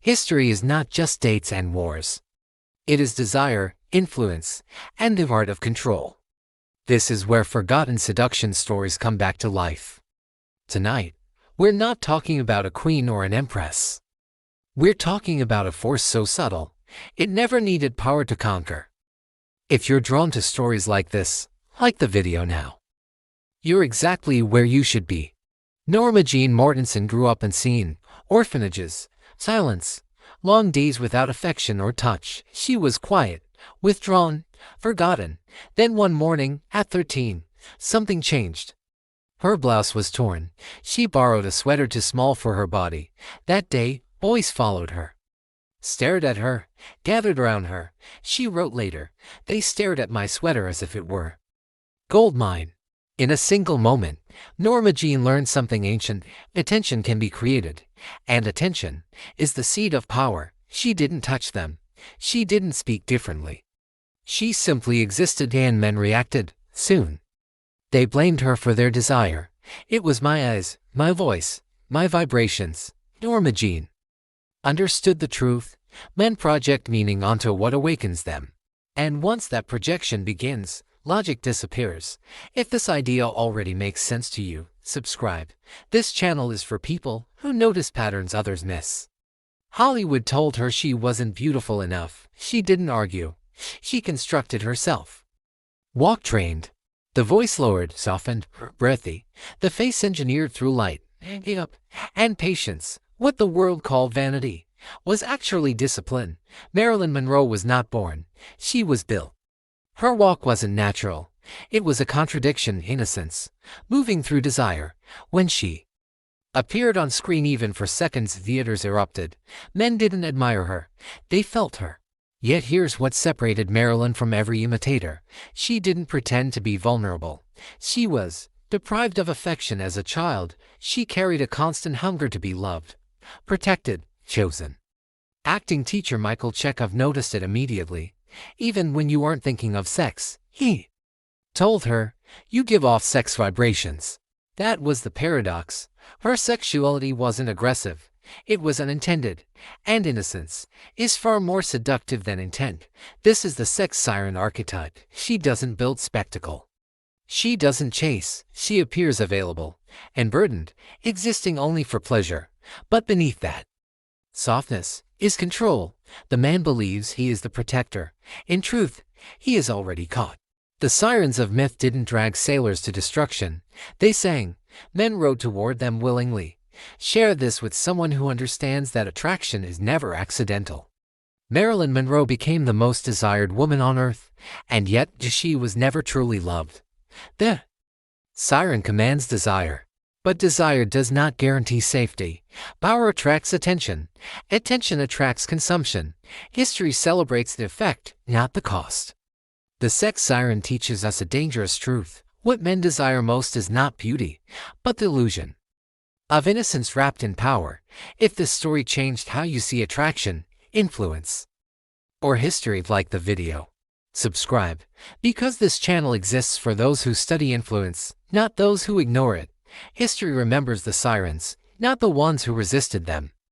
History is not just dates and wars. It is desire, influence, and the art of control. This is where forgotten seduction stories come back to life. Tonight, we're not talking about a queen or an empress. We're talking about a force so subtle, it never needed power to conquer. If you're drawn to stories like this, like the video now, you're exactly where you should be. Norma Jean Mortensen grew up in orphanages, silence, long days without affection or touch. She was quiet, withdrawn, forgotten. Then one morning, at 13, something changed. Her blouse was torn. She borrowed a sweater too small for her body. That day, boys followed her, stared at her, gathered around her. She wrote later, "They stared at my sweater as if it were gold mine." In a single moment, Norma Jean learned something ancient. Attention can be created, and attention is the seed of power. She didn't touch them. She didn't speak differently. She simply existed, and men reacted. Soon, they blamed her for their desire. It was my eyes, my voice, my vibrations. Norma Jean understood the truth. Men project meaning onto what awakens them. And once that projection begins, logic disappears. If this idea already makes sense to you, subscribe. This channel is for people who notice patterns others miss. Hollywood told her she wasn't beautiful enough. She didn't argue. She constructed herself. Walk trained. The voice lowered, softened, breathy. The face engineered through light, and patience. What the world called vanity was actually discipline. Marilyn Monroe was not born. She was built. Her walk wasn't natural. It was a contradiction, innocence, moving through desire. When she appeared on screen, even for seconds, theaters erupted. Men didn't admire her. They felt her. Yet here's what separated Marilyn from every imitator. She didn't pretend to be vulnerable. She was deprived of affection as a child. She carried a constant hunger to be loved, protected, chosen. Acting teacher Michael Chekhov noticed it immediately. Even when you aren't thinking of sex, he told her, you give off sex vibrations. That was the paradox. Her sexuality wasn't aggressive. It was unintended. And innocence is far more seductive than intent. This is the sex siren archetype. She doesn't build spectacle. She doesn't chase. She appears available and burdened, existing only for pleasure. But beneath that softness is control. The man believes he is the protector. In truth, he is already caught. The sirens of myth didn't drag sailors to destruction. They sang. Men rowed toward them willingly. Share this with someone who understands that attraction is never accidental. Marilyn Monroe became the most desired woman on earth, and yet she was never truly loved. The siren commands desire. But desire does not guarantee safety. Power attracts attention. Attention attracts consumption. History celebrates the effect, not the cost. The sex siren teaches us a dangerous truth. What men desire most is not beauty, but the illusion of innocence wrapped in power. If this story changed how you see attraction, influence, or history, like the video, subscribe, because this channel exists for those who study influence, not those who ignore it. History remembers the sirens, not the ones who resisted them.